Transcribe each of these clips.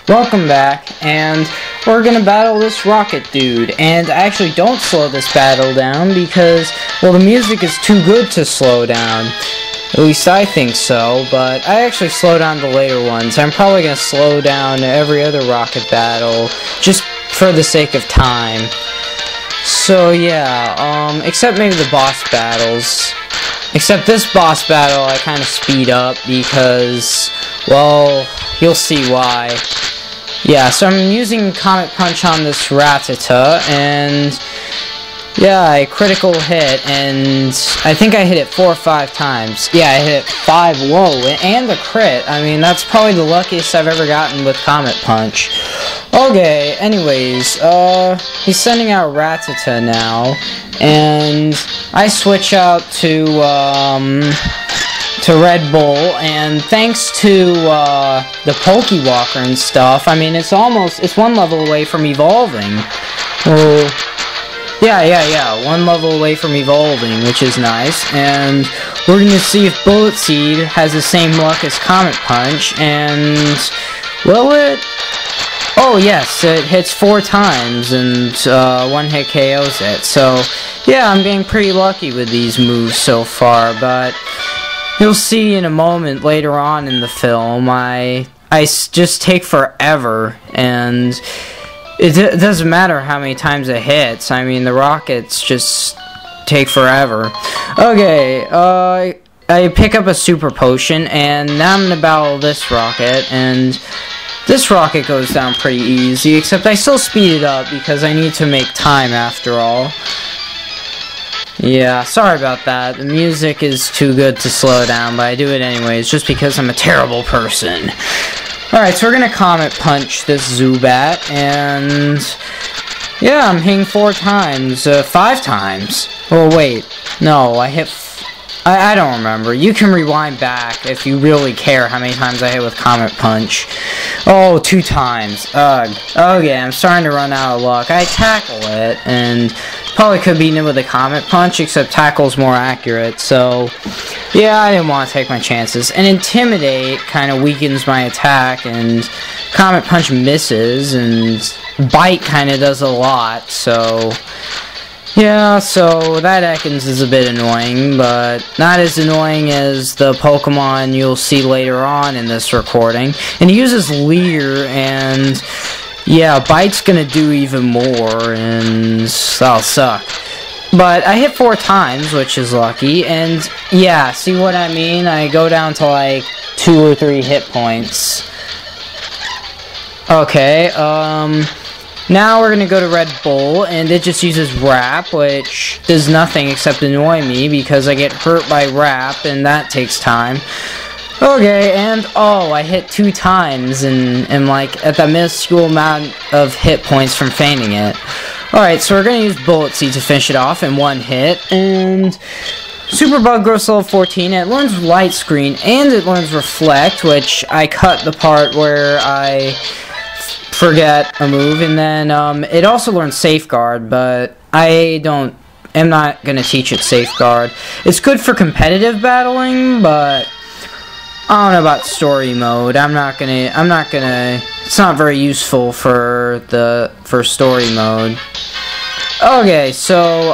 Welcome back, and we're gonna battle this rocket dude. And I actually don't slow this battle down because, well, the music is too good to slow down. At least I think so, but I actually slow down the later ones. I'm probably gonna slow down every other rocket battle just for the sake of time. So yeah, except maybe the boss battles. Except this boss battle I kind of speed up because, well, you'll see why. Yeah, so I'm using Comet Punch on this Rattata, and yeah, a critical hit, and I think I hit it 4 or 5 times. Yeah, I hit it 5, whoa, and a crit. I mean, that's probably the luckiest I've ever gotten with Comet Punch. Okay, anyways, he's sending out Rattata now, and I switch out to Red Bull, and thanks to the Pokewalker and stuff, I mean, it's one level away from evolving. Well, yeah, 1 level away from evolving, which is nice, and we're gonna see if Bullet Seed has the same luck as Comet Punch, and will it? Oh yes, it hits 4 times, and 1 hit KOs it, so yeah, I'm getting pretty lucky with these moves so far, but you'll see in a moment later on in the film, I just take forever, and it doesn't matter how many times it hits. I mean, the rockets just take forever. Okay, I pick up a super potion, and now I'm gonna battle this rocket, and this rocket goes down pretty easy, except I still speed it up because I need to make time after all. Yeah, sorry about that. The music is too good to slow down, but I do it anyways, just because I'm a terrible person. Alright, so we're gonna Comet Punch this Zubat, and yeah, I'm hitting 4 times, 5 times. Oh wait, no, I hit, I don't remember. You can rewind back if you really care how many times I hit with Comet Punch. Oh, 2 times. Ugh. Okay, I'm starting to run out of luck. I tackle it, and probably could beat it with a Comet Punch, except Tackle's more accurate, so yeah, I didn't want to take my chances. And Intimidate kind of weakens my attack, and Comet Punch misses, and Bite kind of does a lot, so yeah, so that Ekans is a bit annoying, but not as annoying as the Pokemon you'll see later on in this recording. And he uses Leer, and yeah, Bite's gonna do even more, and that'll suck. But I hit 4 times, which is lucky, and yeah, see what I mean? I go down to like 2 or 3 hit points. Okay, now we're gonna go to Red Bull, and it just uses Wrap, which does nothing except annoy me because I get hurt by Wrap, and that takes time. Okay, and oh, I hit 2 times, and like at the minuscule amount of hit points from feigning it. Alright, so we're gonna use Bullet Seed to finish it off in 1 hit, and Super Bug grows to level 14, and it learns Light Screen, and it learns Reflect, which I cut the part where I forget a move, and then it also learns Safeguard, but I'm not gonna teach it Safeguard. It's good for competitive battling, but I don't know about story mode. I'm not gonna, it's not very useful for story mode. Okay, so,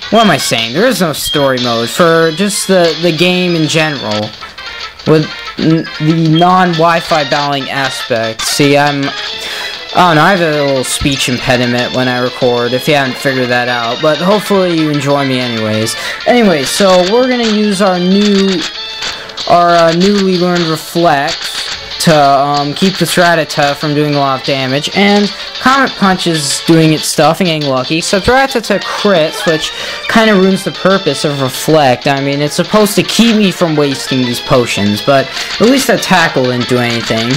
what am I saying? There is no story mode for just the game in general. With the non-Wi-Fi battling aspect. See, I don't know, I have a little speech impediment when I record, if you haven't figured that out, but hopefully you enjoy me anyways. Anyways, so we're gonna use our newly learned Reflect to keep this Rattata from doing a lot of damage, and Comet Punch is doing its stuff and getting lucky, except Rattata crits, which kind of ruins the purpose of Reflect. I mean, it's supposed to keep me from wasting these potions, but at least that Tackle didn't do anything.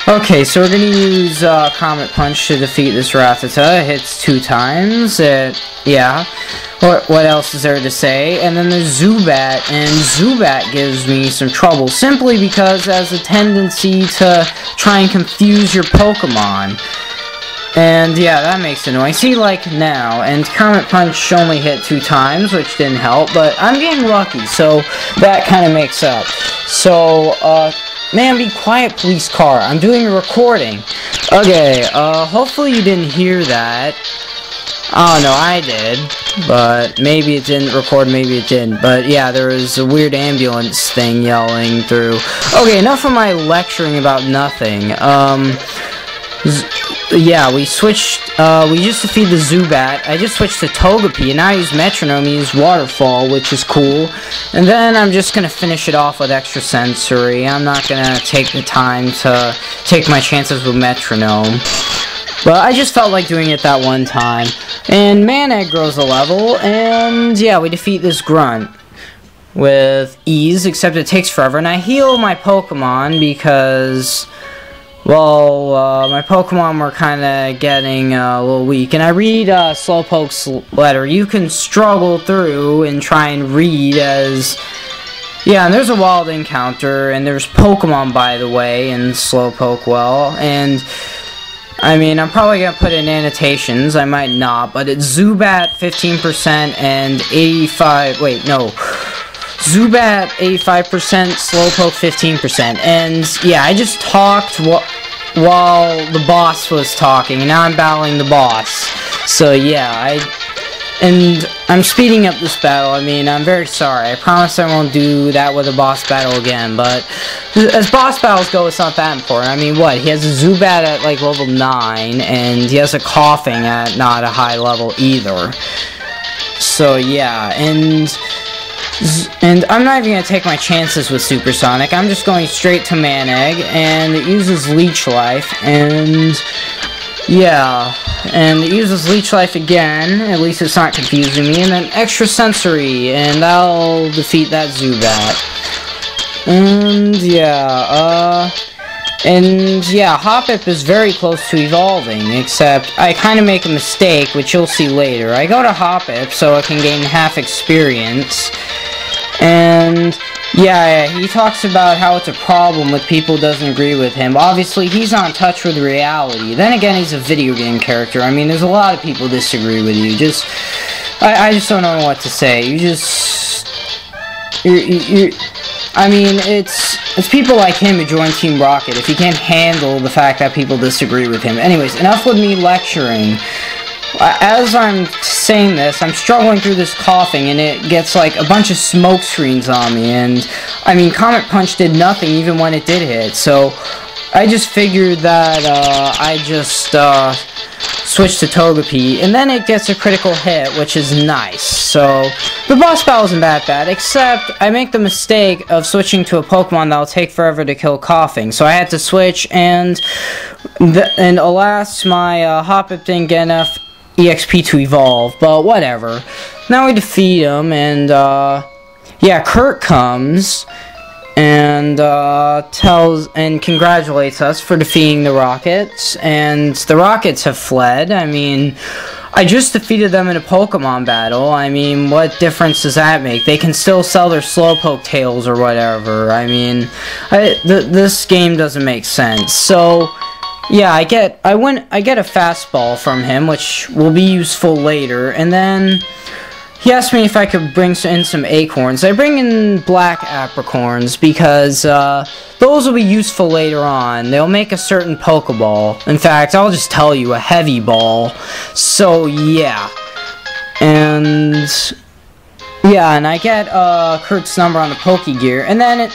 Okay, so we're gonna use Comet Punch to defeat this Rattata. It hits 2 times, yeah. What else is there to say? And then there's Zubat, and Zubat gives me some trouble, simply because it has a tendency to try and confuse your Pokemon. And yeah, that makes it annoying. See, like now, and Comet Punch only hit 2 times, which didn't help, but I'm getting lucky, so that kind of makes up. So, Man, be quiet, police car. I'm doing a recording. Okay, hopefully you didn't hear that. Oh, no, I did. But maybe it didn't record, maybe it didn't. But yeah, there was a weird ambulance thing yelling through. Okay, enough of my lecturing about nothing. Yeah, we switched, we just defeated the Zubat. I just switched to Togepi, and now I use Metronome, use Waterfall, which is cool. And then I'm just gonna finish it off with Extrasensory. I'm not gonna take the time to take my chances with Metronome. But I just felt like doing it that one time. And Manegg grows a level, and yeah, we defeat this Grunt with ease, except it takes forever. And I heal my Pokemon because, well, my Pokemon were kind of getting a little weak. And I read Slopoke's letter. You can struggle through and try and read as... Yeah, and there's a wild encounter, and there's Pokemon, by the way, in Slowpoke, well, and... I mean, I'm probably going to put in annotations, I might not, but it's Zubat 15% and 85, wait, no, Zubat 85%, Slowpoke 15%, and yeah, I just talked while the boss was talking, and now I'm battling the boss, so yeah, and I'm speeding up this battle. I mean, I'm very sorry. I promise I won't do that with a boss battle again, but as boss battles go, it's not that important. I mean, what? He has a Zubat at, like, level 9, and he has a Coughing at not a high level either. So, yeah, and I'm not even going to take my chances with Supersonic. I'm just going straight to Manegg, and it uses Leech Life, and... yeah, and it uses Leech Life again, at least it's not confusing me, and then Extrasensory, and that'll defeat that Zubat. And yeah, Hoppip is very close to evolving, except I kind of make a mistake, which you'll see later. I go to Hoppip so I can gain half experience, and... yeah, he talks about how it's a problem with people who doesn't agree with him. You're he's not in touch with reality. Then again, he's a video game character. I mean, there's a lot of people disagree with you. I just don't know what to say. I mean, it's people like him who join Team Rocket if he can't handle the fact that people disagree with him. Anyways, enough with me lecturing. As I'm saying this, I'm struggling through this Coughing, and it gets, like, a bunch of smoke screens on me, and, I mean, Comet Punch did nothing even when it did hit, so I just figured that, I just, switch to Togepi, and then it gets a critical hit, which is nice, so the boss battle isn't that bad, except I make the mistake of switching to a Pokemon that'll take forever to kill Coughing, so I had to switch, and alas, my, Hoppip didn't get enough EXP to evolve, but whatever. Now we defeat him, and, yeah, Kurt comes, and, congratulates us for defeating the Rockets, and the Rockets have fled. I mean, I just defeated them in a Pokemon battle. I mean, what difference does that make? They can still sell their Slowpoke tails or whatever. I mean, this game doesn't make sense, so... yeah, I get a fastball from him, which will be useful later, and then he asked me if I could bring in some acorns. I bring in black apricorns because those will be useful later on. They'll make a certain Pokeball. In fact, I'll just tell you, a heavy ball. So yeah, and I get Kurt's number on the Pokegear, and then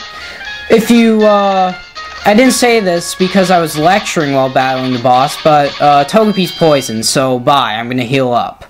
if you I didn't say this because I was lecturing while battling the boss, but Togepi's poisoned, so bye, I'm gonna heal up.